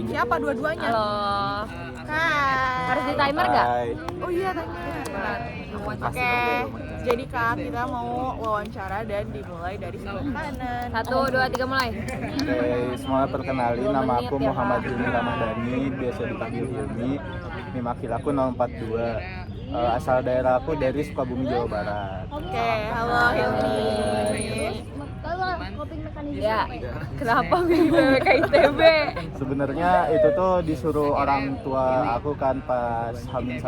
Siapa dua-duanya? Halo. Hai. Harus di timer nggak? Oh iya, timer. Oke, jadi Kak, kita mau wawancara dan dimulai dari sebelah kanan. 1, 2, 3 mulai. Oke, semuanya perkenalin, nama aku Muhammad Hilmi Ramadhani, biasa dipanggil Hilmi. NIM akil aku 042. Asal daerah aku dari Sukabumi, Jawa Barat. Oke, halo Hilmi. Ya, kenapa milih PWK ITB? Sebenarnya itu tuh disuruh orang tua aku kan pas H-1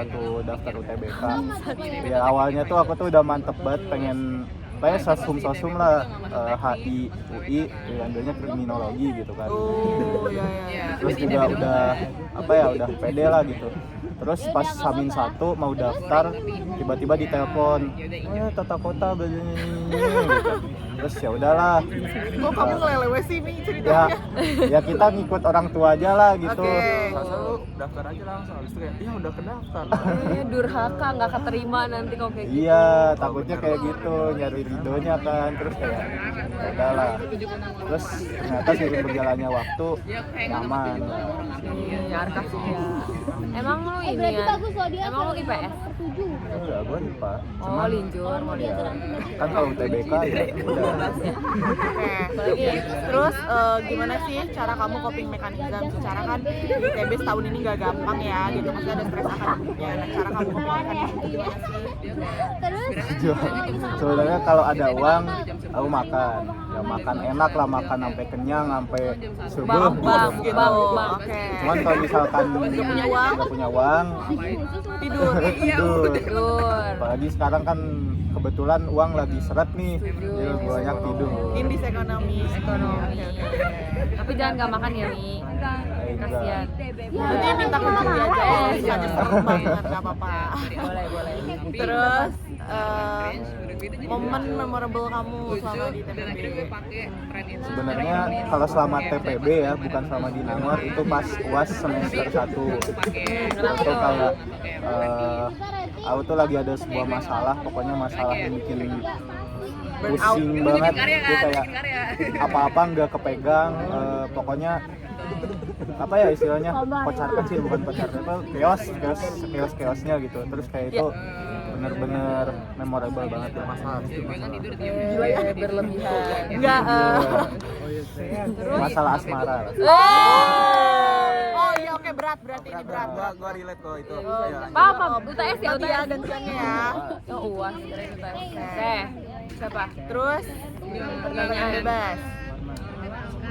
daftar UTBK. Ya awalnya tuh aku tuh udah mantep banget pengen kayak sosum lah, HI, UI, ambilnya kriminologi gitu kan. Oh iya. Terus juga udah pede lah gitu. Terus pas H-1 mau daftar, tiba-tiba ditelepon, tata kota gitu. Terus ya udahlah. Kok kamu ngelelewe sih Mi Ya, ceritanya? ya kita ngikut orang tua aja lah gitu. Oke. Lalu daftar aja langsung, habis itu kayak, iya udah kedaftar. Durhaka, nggak keterima nanti kok kayak gitu. Iya, takutnya kayak gitu, nyari ridhonya kan, terus kayak ya udahlah. Terus ternyata seiring berjalannya waktu nyaman. Ya, kasih ya. Emang lu ini ya? Emang lu IPS? Enggak, gue lupa. Oh, linjur. Kan kalau UTBK ya udah. Oke. Terus gimana sih cara kamu coping mechanism? Secara kan ITB setahun ini nggak gampang ya, gitu. Maksudnya ada stres akademiknya. Nah, cara kamu coping mechanism itu gimana sih? Sebenarnya kalau ada uang, aku makan. Ya makan enak lah, makan sampai kenyang, sampai subuh. Bang. Oke. Cuman kalau misalkan nggak punya uang, Tidur. Tidur. apalagi sekarang kan kebetulan uang lagi seret nih, jadi banyak tidur. Indis ekonomi. Ekonomi. Tapi jangan nggak makan ya, Mi. Kasian. Nanti minta kunci aja ya, misalnya seru banget, nggak apa-apa. Boleh. Terus momen memorable kamu selama di TPB? Sebenarnya kalau selama TPB ya, bukan selama di Nangor, itu pas UAS semester 1. Itu kayak aku tuh lagi ada sebuah masalah, pokoknya masalah yang bikin pusing banget. Itu kayak apa-apa nggak kepegang, pokoknya apa ya istilahnya, kocar kecil, bukan kocar kecil, chaosnya gitu. Terus kayak itu bener-bener memorable banget ya, masalah Gila ya, berlebihan. Enggak. masalah asmara. Oh iya, oke, berarti ini berat. Gua relate kok itu. Paham, UTS ya, Nadia UTS. dan Tiannya ya. Oh, UAS, kirain UTS. Oke. Siapa? Terus pertanyaan bebas.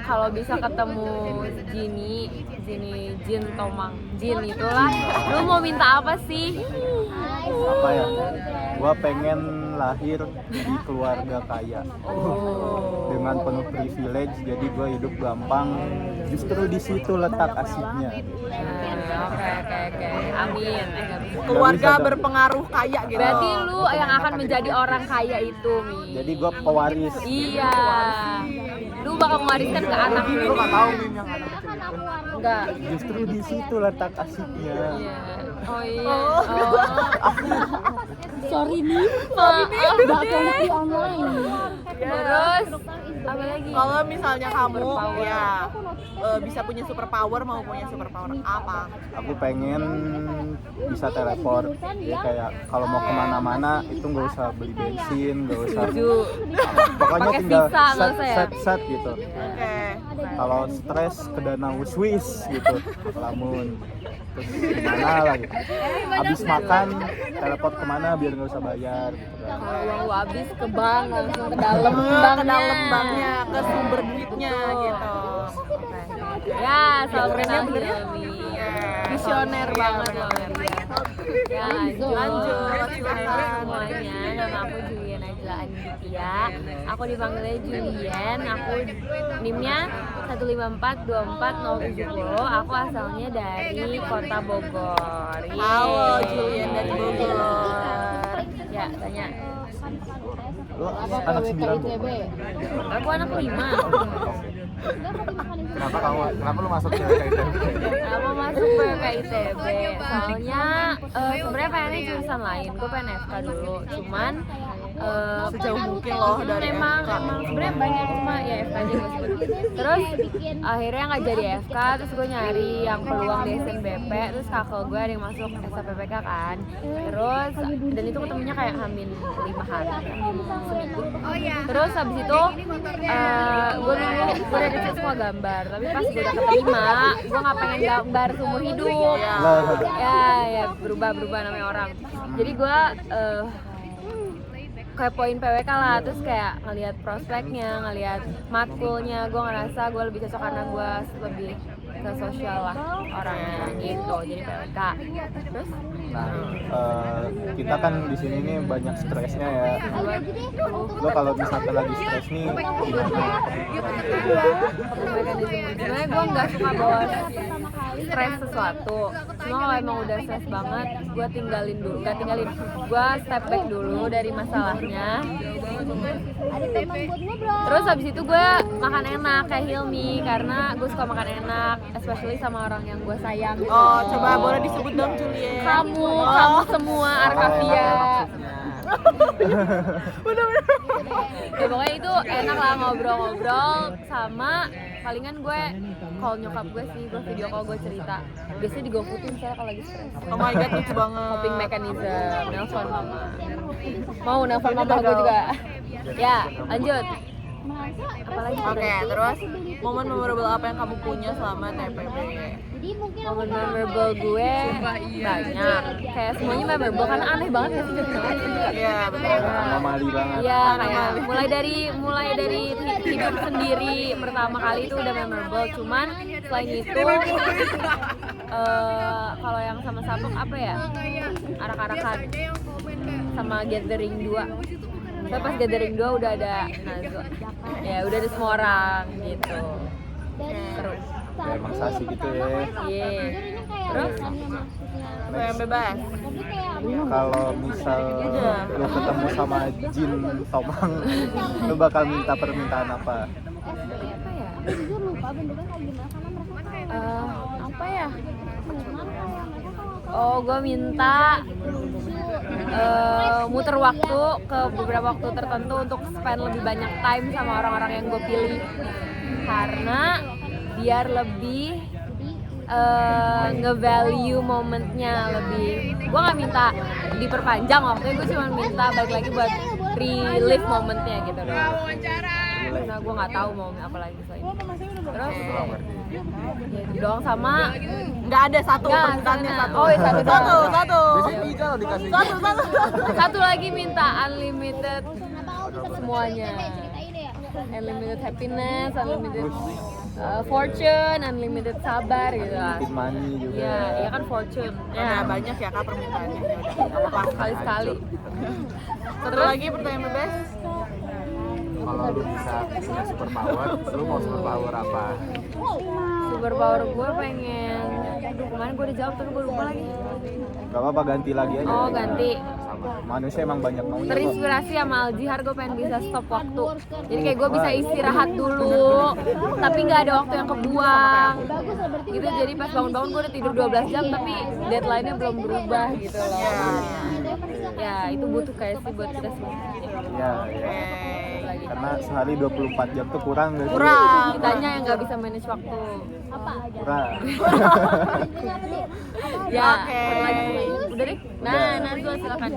Kalau bisa ketemu Jin Tomang, Jin itulah, lu mau minta apa sih? Apa ya, gua pengen lahir di keluarga kaya. Dengan penuh privilege, jadi gua hidup gampang. Justru di situ letak asiknya. Oke. Amin. Nggak bisa. Keluarga berpengaruh kaya gitu. Berarti lu yang akan menjadi orang kaya itu, Mi. Jadi gua pewaris. Iya. Lu bakal mewariskan ke anak lu. Lu nggak tahu Min yang anak kecil itu. Enggak. Justru di situ letak asiknya. Iya. Oh iya. Sorry nih. Gak ngerti online. Terus apa lagi? Kalau misalnya kamu Superpower. ya bisa punya superpower, mau punya superpower apa? Aku pengen bisa teleport. Ya kayak kalau mau kemana-mana itu nggak usah beli bensin, nggak usah. Pokoknya Pakai tinggal visa, nggak usah ya? set gitu. Oke. Kalau stres ke danau Swiss gitu, lamun terus gimana lah gitu. Abis makan teleport kemana biar nggak usah bayar gitu kan. Kalau uang lu habis ke bank langsung ke dalam Ke dalam banknya, ke sumber duitnya gitu. Ya, selalu Kerennya kenal bener ya? Hilmi. Visioner banget loh. Ya, lanjut. Semuanya, nama aku Julian Najla Anditya. Aku dipanggilnya Julian. Aku NIM-nya 1542470. Aku asalnya dari Kota Bogor. Yeay. Halo Julian dari Bogor. Ya, tanya. Lu anak 9 Bogor. Aku anak 5. Kenapa lu masuk ke ITB? Kenapa masuk ke ITB? Soalnya sebenarnya pengennya jurusan lain. Gue pengen FK dulu. Cuman Sejauh mungkin loh dari emang FK. sebenarnya banyak cuma ya FK aja gue sebut. Terus akhirnya nggak jadi FK, terus gue nyari yang peluang di SNBP, terus kakak gue ada yang masuk SNPPK kan. Terus dan itu ketemunya kayak hamin 5 hari, hamin seminggu. Terus habis itu gue dari kecil suka gambar, tapi pas gue udah keterima gue nggak pengen gambar seumur hidup. Ya berubah namanya orang. Jadi gue kepoin PWK lah, terus kayak ngelihat prospeknya, ngelihat matkulnya, gue ngerasa gue lebih cocok karena gue lebih ke sosial lah orangnya gitu, jadi PWK. Terus Nah, kita kan di sini nih banyak stresnya ya. Lo kalau misalkan lagi stres nih gimana? sebenarnya gue nggak suka bawa stres sesuatu, cuma kalau emang udah stres banget gue tinggalin dulu, gue step back dulu dari masalahnya. Terus habis itu gue makan enak kayak Hilmi, karena gue suka makan enak, especially sama orang yang gue sayang. Oh, coba boleh disebut dong Juliet. Kamu semua Arkavia. Ya pokoknya itu enak lah ngobrol-ngobrol sama palingan gue call nyokap gue sih, gue video call gue cerita. Biasanya di GoFoodin saya kalau lagi stres. Oh my god, lucu banget. Coping mechanism, nelpon mama. Mau nelpon mama gue juga. Ya, lanjut. Apalagi Oke, terus momen memorable apa yang kamu punya selama TPB? momen memorable gue banyak. Kayak semuanya memorable karena aneh banget ya sih jadinya. Iya, betul. Anomali banget. Iya, kayak mulai dari hidup sendiri pertama kali itu udah memorable. Cuman selain itu kalau yang sama Sabuk apa ya? Arak-arakan sama Gathering 2. Saya pas Gathering 2 udah ada Nazo. Ya, udah ada semua orang gitu. Seru. Ya, relaksasi gitu ya. Iya. Terus Apa yang bebas? Kalau misal lo ketemu sama Jin Tomang, lo bakal minta permintaan apa? apa ya? Apa ya? Oh, gue minta muter waktu ke beberapa waktu tertentu untuk spend lebih banyak time sama orang-orang yang gue pilih, karena biar lebih nge-value momennya lebih. Gue nggak minta diperpanjang waktunya, gue cuma minta balik lagi buat relive momennya gitu deh. Karena gue nggak tahu mau apa lagi selain itu. Terus ya itu doang, sama Nggak ada satu Nggak, permintaannya sana. satu. Oh, iya, satu doang. Satu. Biasanya 3 loh dikasih. satu lagi minta unlimited semuanya. Unlimited happiness, unlimited fortune, unlimited sabar gitu lah. Unlimited money juga. Iya, ya kan fortune. Ya, banyak ya Kak permintaannya. Apa sekali-sekali. Satu lagi pertanyaan bebas. Kalau lu bisa punya super power, lu mau super power apa? Super power gue pengen. Aduh, kemarin gue udah jawab tapi gue lupa lagi. Gak apa-apa, ganti lagi aja. Oh, ganti. Manusia emang banyak maunya kok. Terinspirasi sama Aljihar, gue pengen bisa stop waktu. Jadi kayak gue bisa istirahat dulu, tapi nggak ada waktu yang kebuang. Gitu, jadi pas bangun-bangun gue udah tidur 12 jam, tapi deadline-nya belum berubah gitu loh. Ya, itu butuh kayak sih buat kita semua. Ya, ya. Karena sehari 24 jam tuh kurang gak sih? Kurang. Kitanya yang nggak bisa manage waktu. Kurang. Ya, Oke. udah deh. Nah, Nazwa silakan.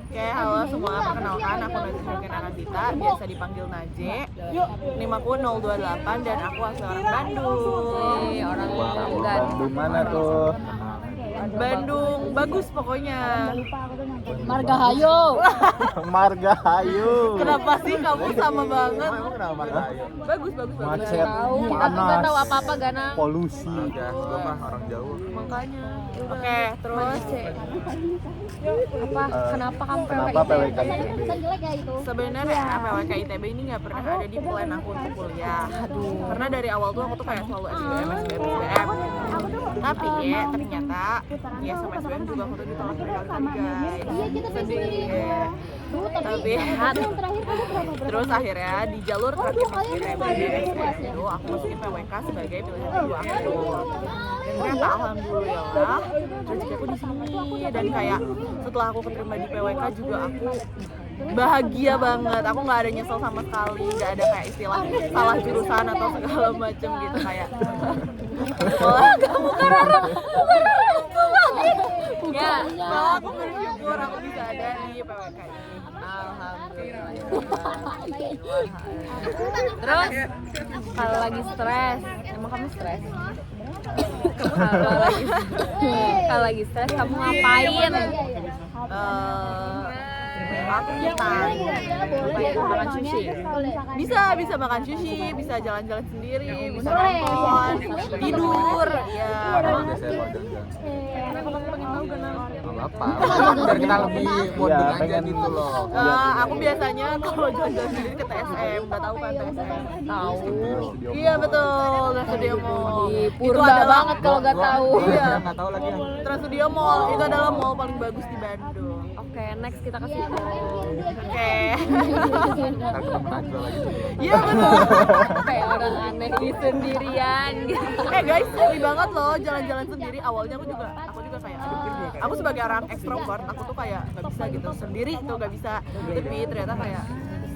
Oke, halo semua, perkenalkan aku Najwa Kenanatita, biasa dipanggil Naje. NIM-aku 028 dan aku asli orang Bandung. Orang Banggan. Bandung mana tuh? Bandung bagus pokoknya. Margahayu. Margahayu. Kenapa sih kamu sama banget? Emang kenapa Margahayu? Bagus. Macet, Tahu, kita tuh nggak tahu panas, apa-apa Gana. polusi. Udah, gua mah orang jauh. Makanya. Oke, terus Apa? Kenapa kamu Kenapa PWK ITB? sebenarnya PWK ITB ini nggak pernah ada di plan aku untuk kuliah. Karena dari awal tuh aku tuh kayak selalu SBM. Tapi ya ternyata ya sama SBM juga aku tuh ditolak berkali-kali guys. Sedih. Tapi terus akhirnya di jalur terakhir masuk ITB itu aku masukin PWK sebagai pilihan kedua aku. Dan ternyata alhamdulillah rezeki aku di sini, dan kayak setelah aku keterima di PWK juga aku bahagia banget. Aku nggak ada nyesel sama sekali, nggak ada kayak istilah salah jurusan atau segala macem gitu kayak. Bukan orang. Ya, malah aku bersyukur aku bisa ada di PWK ini. Alhamdulillah. Terus kalau lagi stres, emang kamu stres? Kalau lagi stres kamu ngapain? Aku makan sushi. Bisa makan sushi, bisa jalan-jalan sendiri, bisa nonton, tidur, ya. Biasanya kalau jalan-jalan nggak apa-apa, biar kita lebih bonding aja pengen gitu loh. Aku biasanya kalau jalan-jalan sendiri ke TSM, nggak tahu kan TSM? Tahu. Iya betul, Trans Studio Mall. Purba banget kalau nggak tahu. Iya. Nggak tahu lagi yang Trans Studio Mall itu adalah mall paling bagus di Bandung. Oke, next kita ke situ. Oke. ntar kita menajwa lagi tuh. Iya betul. Kayak orang aneh di sendirian. Guys, seru banget loh jalan-jalan sendiri. Awalnya aku juga kayak aduh, aku sebagai orang ekstrovert, aku tuh kayak nggak bisa gitu sendiri tuh nggak bisa. Tapi ternyata kayak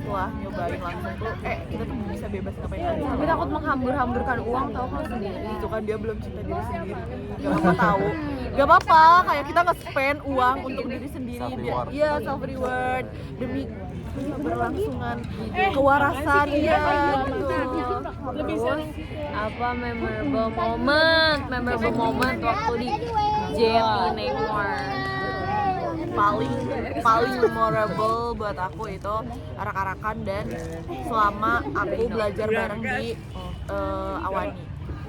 setelah nyobain langsung tuh kita tuh bisa bebas ngapain aja. Tapi takut menghambur-hamburkan uang tau kalau sendiri. Itu kan dia belum cinta diri sendiri, gak apa-apa tahu. Gak apa-apa, kayak kita nge-spend uang untuk diri sendiri. Self-reward. Iya, self reward demi keberlangsungan kewarasan ya gitu. Terus apa memorable moment waktu di JNE Neymar? paling memorable buat aku itu arak-arakan dan selama aku belajar bareng di Awani.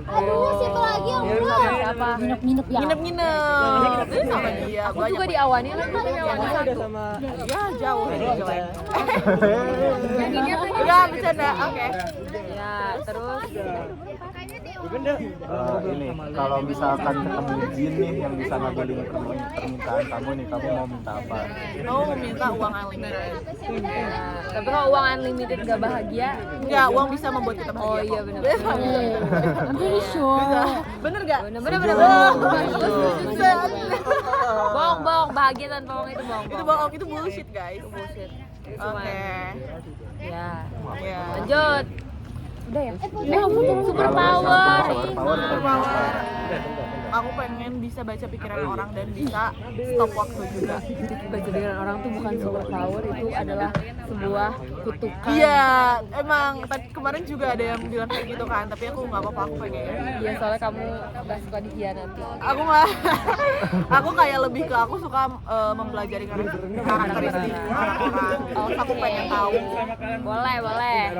Siapa lagi yang Siapa? nginep ya? Nginep itu sama dia. Aku juga di Awani lah gitu yang satu. Ya jauh jelek. Enggak bercanda. Oke. Ya, terus Ini kalau misalkan ketemu Jin nih yang bisa ngabulin permintaan kamu nih, kamu mau minta apa? Kamu mau minta uang unlimited? tapi kalau uang unlimited gak bahagia. Enggak, uang bisa membuat kita bahagia. Oh iya benar. Bisa. Bener gak? Bener. Bohong, bahagia tanpa uang itu bohong. Itu bohong, itu bullshit guys. Bullshit. Oke. Ya. Ya. Lanjut. Udah ya? Super Kalau power. superpower, Aku pengen bisa baca pikiran orang dan bisa stop waktu juga. Baca pikiran orang tuh bukan super power, itu adalah sebuah kutukan. Iya, emang kemarin juga ada yang bilang kayak gitu kan, tapi aku nggak apa-apa, aku pengen. Iya, soalnya kamu gak suka dikhianati. Aku nggak, aku kayak lebih ke aku suka mempelajari karakteristik orang-orang. Aku pengen tahu. Boleh.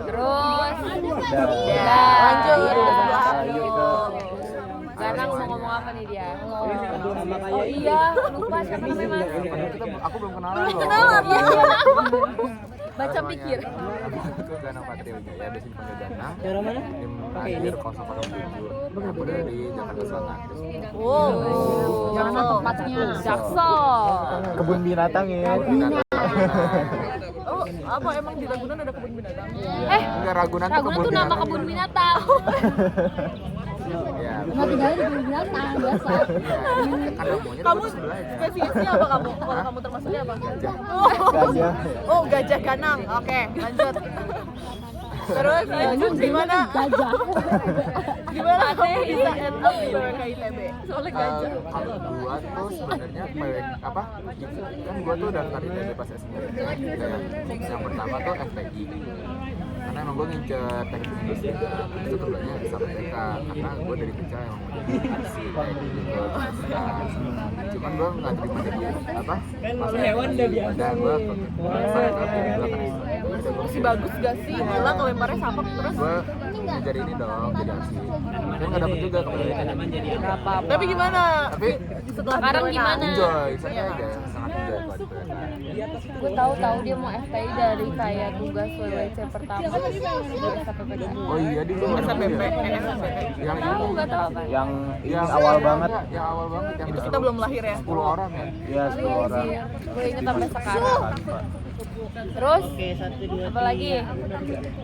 Terus Lanjut ke sebelah aku. Ganang mau ngomong apa nih dia? Oh iya, lupa siapa sih mas? Aku belum kenalan loh. Kenalan ya. Baca pikir. Itu Ganang Patrio Jaya, biasanya dipanggil Ganang. Daerah mana? Di 007. Aku dari Jakarta Selatan. Wow. Jangan tempatnya. Jaksel. kebun binatang ya. Oh, apa emang di Ragunan ada kebun binatang? Enggak, Ragunan tuh Ragunan tuh nama kebun binatang. Iya. Nggak tinggalnya di kebun binatang biasa. Kamu spesiesnya apa kamu? Kalau kamu termasuknya apa? Gajah. Oh, gajah ganang. Oke, lanjut. Terus gimana? Gajah. Gimana kamu bisa end up di PWK ITB? Soalnya gajah. Kalau gua tuh sebenarnya apa? Kan gua tuh daftar ITB pas S9. Yang pertama tuh FTI. Karena emang gue ngincer teknik industri, itu kebetulannya bisa mereka karena gue dari kecil emang mau jadi arsi kayak gitu. Cuman gue nggak terima jadi apa? Hewan udah biasa. Dan gue Masih bagus gak sih? Gila kelemparnya sampah terus. gue ngejar ini dong jadi arsi. Kan nggak dapet juga kebetulan. Gak apa-apa. Tapi gimana? Tapi Setelah Sekarang PWK? gimana? enjoy, saya aja sangat enjoy buat PWK. Gue tahu dia mau FTI dari kayak tugas WWC pertama dari SPPK. Oh iya di luar SNBP, yang Tahu ini nggak tahu apa? Yang awal banget. yang awal banget yang Itu kita belum lahir ya? 10 orang ya. Ya 10 orang. Gue inget sampai sekarang. Terus apa lagi?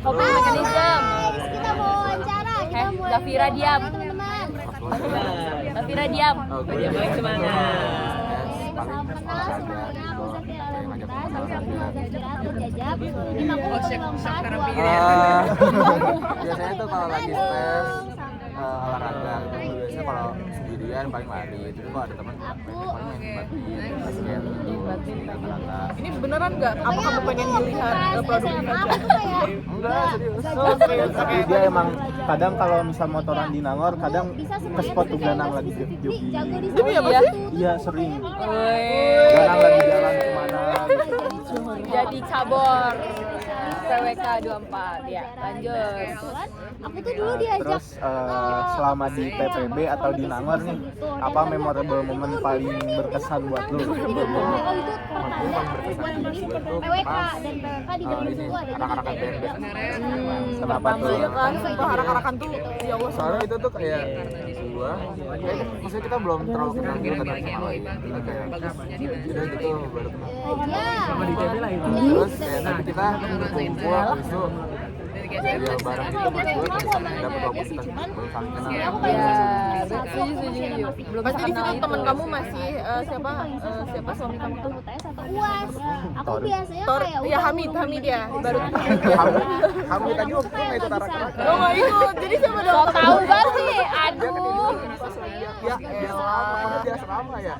Coping mechanism. Kita mau wawancara, kita mau Zafira diam. teman-teman. Zafira diam. Oh, gue yang semangat. paling olahraga gitu, kayak ngajak teman olahraga. Biasanya tuh kalau lagi stres olahraga gitu, biasanya kalau sendirian paling lari, terus kalau ada teman paling main badminton, basket gitu, rata-rata. Ini beneran nggak? Apa kamu pengen dilihat produktif aja? Enggak, serius. Tapi dia emang kadang kalau misal motoran di Nangor kadang ke spot tuh Ganang lagi jogging. Demi apa sih? Iya sering. Wih, Ganang lagi jalan kemana gitu. jadi cabor PWK 24 ya. Lanjut. Aku tuh dulu diajak Terus selama di TPB atau di Nangor nih, apa memorable moment paling berkesan buat lu? itu pertanda berkesan di gue tuh PWK pas dan PWK di dalam ini itu ada anak-anak band. Kenapa tuh? Iya kan, sumpah harak-harakan tuh ya Allah. Soalnya itu tuh kayak gua, maksudnya kita belum terlalu kenal gitu kan sama lain. Kita kayak udah gitu baru kenal. Terus kayak nanti kita kumpul habis itu ya bareng gitu mas gue terus dapet waktu kita baru saling kenal. Ya, setuju. Belum Pasti di kenal situ itu. teman kamu masih siapa suami kamu tuh? UAS. Aku biasanya Tor, kayak ya Hamid ya baru. Kamu tadi waktu itu nggak ikut tarak-tarak? Oh nggak ikut, jadi siapa dong? So tahu banget sih. Aduh. Ya Dia selama, dia selama ya.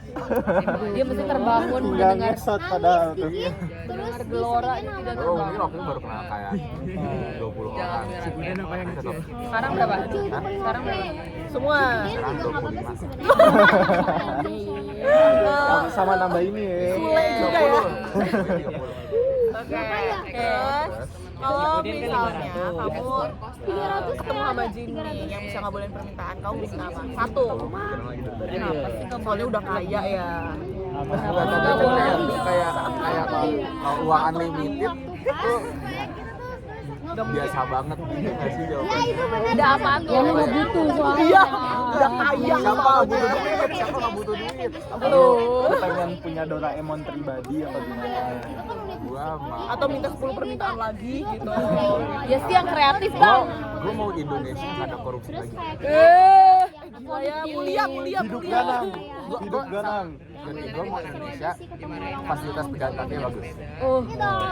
Dia mesti terbangun Nggak mendengar ngesot padahal tuh. dengar gelora itu tidak Oh, ini terbangun. waktu itu baru kenal kayak 20 orang. Sekarang berapa? Sekarang berapa? semua. Sekarang 25. Sama nambah ini ya. Mulai juga ya. 30. Oke. Terus kalau misalnya kamu ketemu sama Jimmy yang bisa ngabulin permintaan kamu bisa apa? Satu. Kenapa sih kamu? Soalnya udah kaya ya. Kayak kalau uang unlimited itu biasa banget gitu nggak sih jawabannya? Ada apa tuh? butuh soalnya. Iya, udah kaya Siapa nggak butuh soalnya. duit? Siapa nggak butuh duit? Lu pengen punya Doraemon pribadi apa gimana? Gua mau. Atau minta 10 permintaan lagi gitu. Ya sih yang kreatif bang. Gua mau Indonesia nggak ada korupsi lagi. Gila ya, mulia. Hidup Ganang. Hidup Ganang. Dan gua mau Indonesia fasilitas pejalan kaki bagus.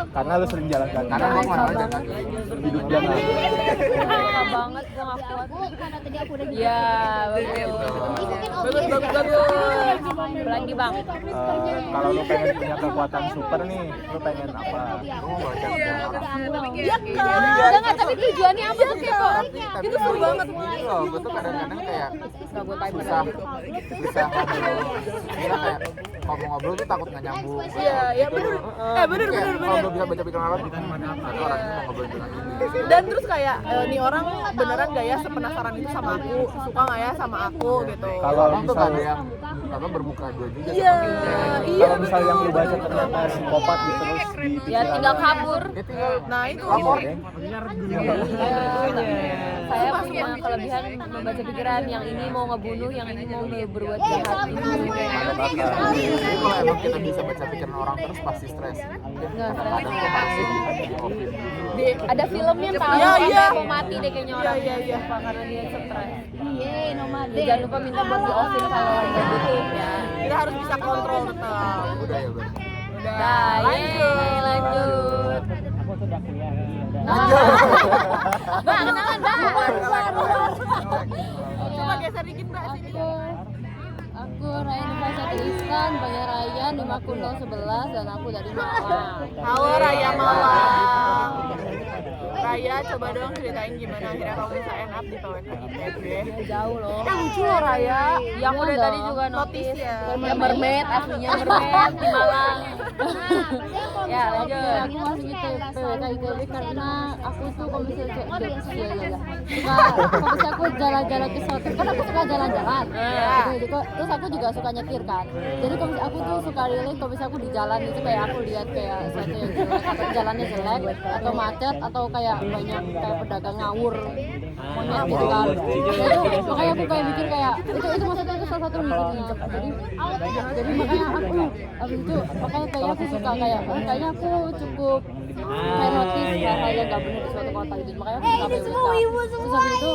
Karena lu sering jalan kaki. Karena gua mau jalan kaki. Hidup Ganang. Suka banget gue gak kuat. Karena tadi aku udah Iya, bagus. Bagus. Lagi bang. Kalau lu pengen punya kekuatan super nih, lu pengen apa? Gua mau baca orang. Iya kan? Enggak nggak, tapi tujuannya apa tuh Keko? Tapi Itu seru banget. gini loh, gua tuh kadang-kadang kayak Gak gue timer. susah ngobrol. Gila kayak ngobrol tuh takut nggak nyambung. Iya, bener. Bener. Kalau gua bisa baca pikiran orang, nanti orangnya mau ngobrol dengan ini. Dan terus kayak nih orang beneran gak ya sepenasaran itu sama aku, suka gak ya sama aku gitu. Kalau Orang tuh misal gak ada yang bermuka dua juga. Iya, iya. kalau misal yang lu baca ternyata psikopat gitu terus di Ya tinggal kabur. Dia tinggal Nah itu lapor. Saya punya kelebihan membaca pikiran. Yang ini mau ngebunuh, yang ini mau berbuat jahat. Jadi kalau emang kita bisa baca pikiran orang terus pasti stres. Nggak Kadang-kadang stres. gua harus diopin gitu. Ada filmnya tahu Iya, sampai iya. mau mati deh kayaknya orang. Iya. Sumpah, karena dia stres. Yeay, nomade. Jangan lupa minta buat di offin kalau lagi butuh ya. kita harus bisa kontrol tetap. Udah ya bang. Udah, lanjut. Mbak, kenalan Mbak. Coba geser dikit mbak sini. Aku Raya Nifasa Tristan, Banyak Raya 5011 dan aku dari Malang. Halo Raya Malang. Raya coba dong ceritain gimana akhirnya kamu bisa end up di PWK ITB. Jauh loh. Lucu loh Raya. Yang udah tadi juga Notice notice ya. ya mermaid, aslinya mermaid di Malang. Ya, lanjut. Aku masuk PWK ITB karena aku tuh kalau misalnya suka aku jalan-jalan ke suatu kan aku suka jalan-jalan. Jadi terus aku juga suka nyetir kan. Jadi kalau misalnya aku tuh suka relate kalau misalnya aku di jalan itu kayak aku lihat kayak sesuatu yang jelek atau jalannya jelek atau macet atau kayak banyak kayak pedagang ngawur monyet gitu kan. Jadi makanya aku kayak mikir kayak itu maksudnya itu salah satu mikirnya. Jadi makanya aku abis itu makanya kayaknya aku suka kayak kayaknya aku cukup kayak notice hal-hal yang gak benar di suatu kota gitu. Makanya aku suka PWK. Terus habis itu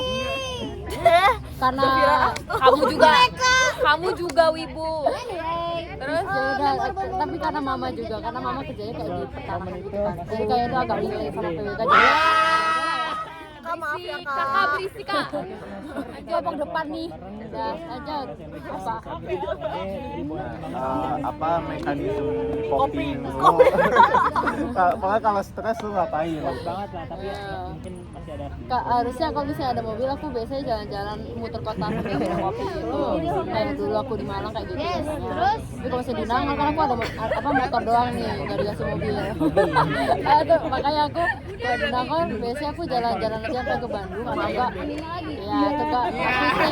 karena Kamu juga Kamu juga wibu. Terus ya udah, tapi karena mama juga, karena mama kerjanya kayak di pertama gitu kan, jadi kayak itu agak relate sama PWK jadi Kak maaf ya kak. kakak berisik kak. kelompok depan nih udah lanjut apa mekanisme coping lu pokoknya kalau stres lu ngapain banget lah, tapi ya mungkin masih ada. Kak, harusnya kalau misalnya ada mobil aku biasanya jalan-jalan muter kota sambil minum kopi gitu. Kayak dulu aku di Malang kayak gitu. Terus, tapi kalau misalnya di Nangor kan aku ada motor doang nih, nggak dikasih mobil. Aduh, makanya aku kalau di Nangor biasanya aku jalan-jalan aja sampai ke Bandung atau enggak. Ya, atau enggak aku stay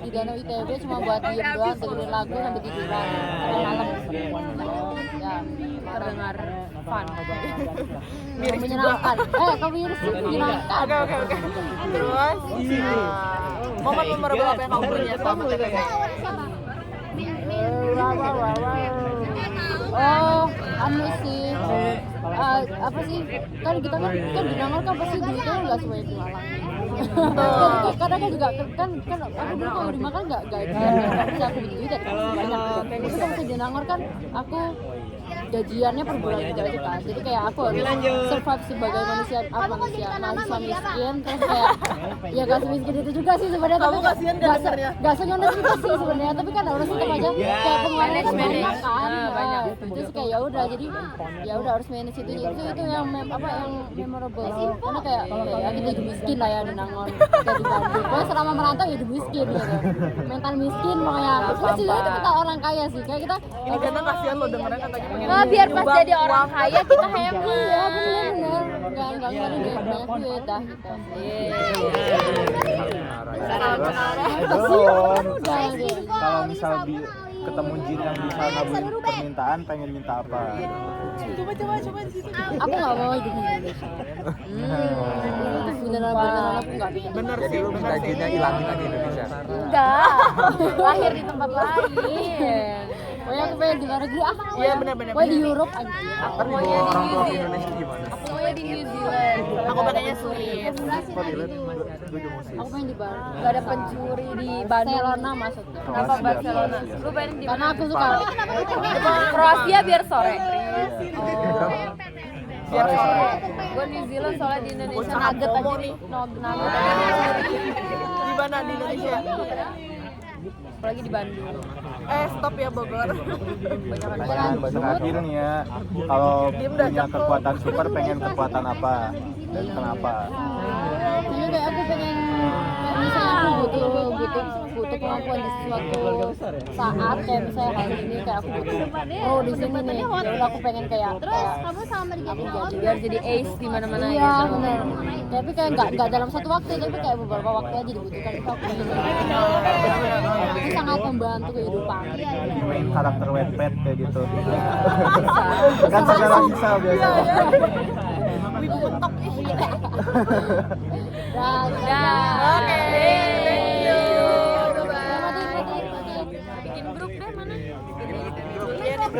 di danau ITB cuma buat diem doang, dengerin lagu sampai tiduran sampai malam. Ya, Terdengar fun. menyenangkan. Kau miris sih menyenangkan. Oke. Terus momen memorable apa yang kamu punya selama TPB? Oh, anu sih. Apa sih? Kan kita kan di Nangor kan pasti duitnya nggak sebanyak di Malang. Kadang kan juga kan aku dulu kalau di Malang nggak bisa aku butuh duit ya banyak. Tapi kalau misalnya di Nangor kan aku gajiannya per bulan gitu aja kan, jadi kayak aku harus survive sebagai mahasiswa miskin, terus kayak ya gak semiskin itu juga sih sebenarnya, Kamu kasihan gak dengernya? gak senyondes itu sih sebenarnya, tapi kan harus tetap aja kayak pengeluarannya kan banyak kan, banyak. terus kayak ya udah jadi ya udah harus manage itu yang yang memorable sih, karena kayak ya kita hidup miskin lah ya di Nangor, kayak di Bandung, pokoknya selama merantau hidup miskin gitu, mental miskin makanya, terus juga itu kita orang kaya sih, kayak kita Ini karena kasihan lo dengernya katanya pengen Biar pas nyumbang jadi orang uang. kaya kita happy. iya bener nggak ngeluarin duit banyak duit dah gitu. belum Udah, kalau misal ketemu jin yang bisa ngabulin permintaan pengen minta apa Coba situ. aku nggak mau hidup di Indonesia. Itu beneran aku nggak bisa. Bener Jadi sih, lu minta jinnya hilangin aja Indonesia. Enggak. Lahir di tempat lain. Pokoknya aku pengen di luar negeri Iya bener. pokoknya di Europe aja. Ntar dibawa orang tua ke Indonesia gimana? Pokoknya di New Zealand. Aku pakainya Swiss. Aku pengen di Bali. Gak ada pencuri di Bandung. Barcelona maksudnya. Kenapa Barcelona? Lu pengen di Karena aku suka Kroasia biar sore. Biar sore. Gue New Zealand soalnya di Indonesia Gua sangat nugget FOMO aja nih. Nugget. Di mana di Indonesia? Apalagi di Bandung. Stop ya Bogor. pertanyaan terakhir nih ya kalau punya kekuatan super pengen kekuatan apa dan kenapa Kayaknya kayak aku pengen kayak misalnya aku butuh kemampuan di suatu saat kayak misalnya hari ini kayak aku butuh di sini nih ya udah aku pengen kayak kamu sama jadi Biar jadi ace di mana-mana iya gitu. benar tapi kayak nggak dalam satu waktu tapi kayak beberapa waktu aja dibutuhkan itu aku pengen itu sangat membantu kehidupan main karakter Wattpad kayak gitu kan sekarang bisa biasa Wibu mentok. dan Oke. Thank you. Bikin grup deh mana? Iya nih.